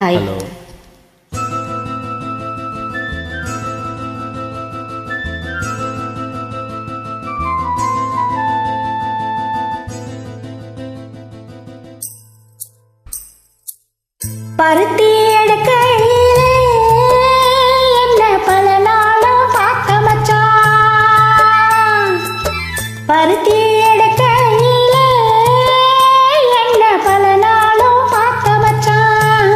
Hi. Hello. பருத்தி எடுக்கையிலே என்ன பல நாளும் பார்க்க மச்சான். பருத்தி எடுக்கையிலே என்ன பல நாளும் பார்க்க மச்சான்.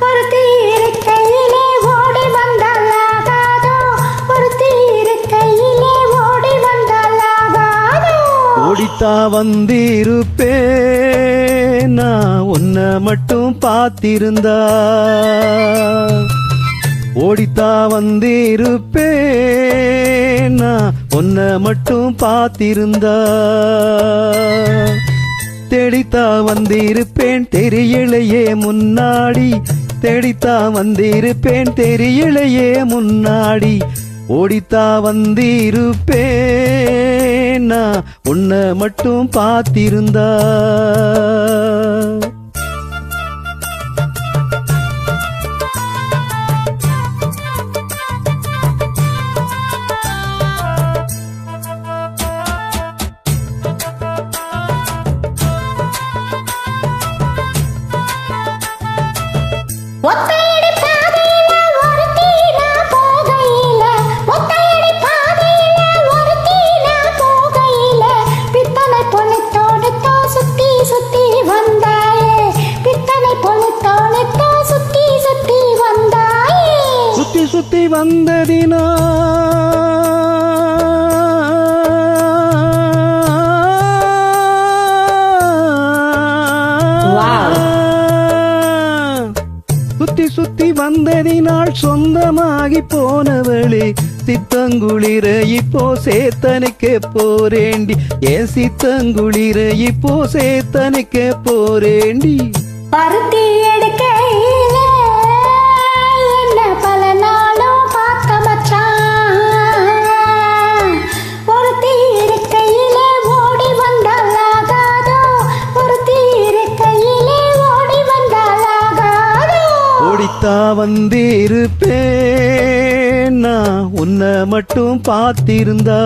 பருத்தி இருக்கையிலே ஓடி வந்தாலாகாதோ, பருத்தி இருக்கையிலே ஓடி வந்தாலாகாதோ. ஓடித்தா வந்திருப்பே நான் உன்னை மட்டும் பார்த்திருந்தா. ஓடித்தா வந்திருப்பே நான் உன்னை மட்டும் பார்த்திருந்தா. தேடித்தா வந்திருப்பேன் தெரியலையே முன்னாடி, தேடித்தா வந்திருப்பேன் தெரியலையே முன்னாடி. ஓடித்தா வந்திருப்பேன் நான் உன்னை மட்டும் பார்த்திருந்தா. ஒத்தையடி பாதையில ஒருத்தி நான் போகையில, ஒத்தையடி பாதையில ஒருத்தி நான் போகையில, பித்தளை பொழுத்தோடுத்தோ சுத்தி சுத்தி வந்தாயே, பித்தளை பொழுத்தோடுத்தோ சுத்தி சுத்தி வந்தாயே. சுத்தி சுத்தி வந்ததினா சுத்தி சுத்தி வந்ததினால் சொந்தமாகி போனவளே, சித்தங்குளிர இப்போ சேத்தனுக்கு போரேண்டி. ஏன் சித்தங்குளிர இப்போ சேத்தனுக்கு போரேண்டி. பருத்தி எடுக்கையில என்ன பல நாளும் பார்க்க மச்சான். ஒருத்தி இருக்கையிலே ஓடி வந்தாலாகாதோ, ஒருத்தி இருக்கையிலே ஓடி வந்தாலாகாதோ. ஓடித்தா வந்திருப்பேன் நான் உன்னை மட்டும் பார்த்திருந்தா.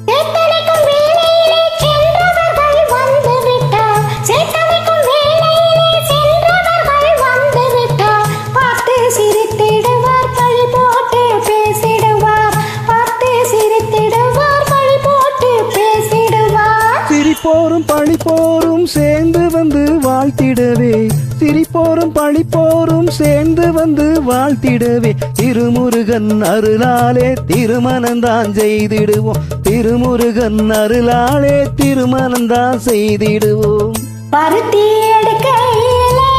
சேத்தனைக்கும் வேலையிலே சென்றவர்கள் வந்து விட்டார், சேத்தனைக்கும் வேலையிலே சென்றவர்கள் வந்து விட்டார். பார்த்து சிரித்திடுவார், பழி போட்டு பேசிடுவார், பார்த்து சிரித்திடுவார், பழி போட்டு பேசிடுவார். சிரிப்போரும் பழிப்போரும் சேர்ந்து வந்து வாழ்த்திடவே, சிரிப்போரும் பழிப்போரும் சேர்ந்து வந்து வாழ்த்திடவே. திருமுருகன் அருளாலே திருமணந்தான் செய்திடுவோம், திருமுருகன் அருளாலே திருமணந்தான் செய்திடுவோம். பருத்தி எடுக்கையிலே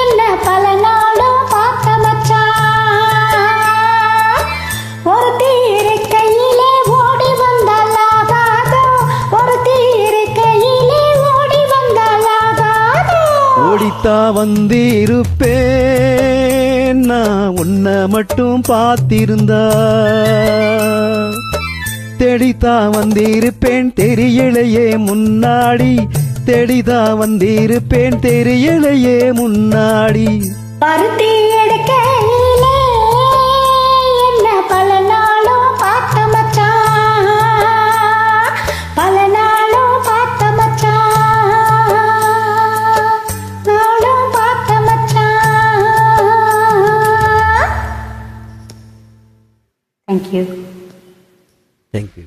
என்ன பல நாளும் பார்க்க மச்சான். ஒருத்தி இருக்கையிலே ஓடி வந்தாலாகாதோ, ஒருத்தி இருக்கையிலே ஓடி வந்தாலாகாதோ. ஓடித்தா வந்திருப்பேன் நான் உன்னை மட்டும் பார்த்திருந்தா. தேடித்தா வந்திருப்பேன் தெரியலையே முன்னாடி, தேடித்தா வந்திருப்பேன் தெரியலையே முன்னாடி. பருத்தி எடுக்கையிலே என்ன பல நாளும் பார்க்க மச்சான், பல நாளும் பார்க்க மச்சான், நாளும் பார்க்க மச்சான். Thank you. Thank you.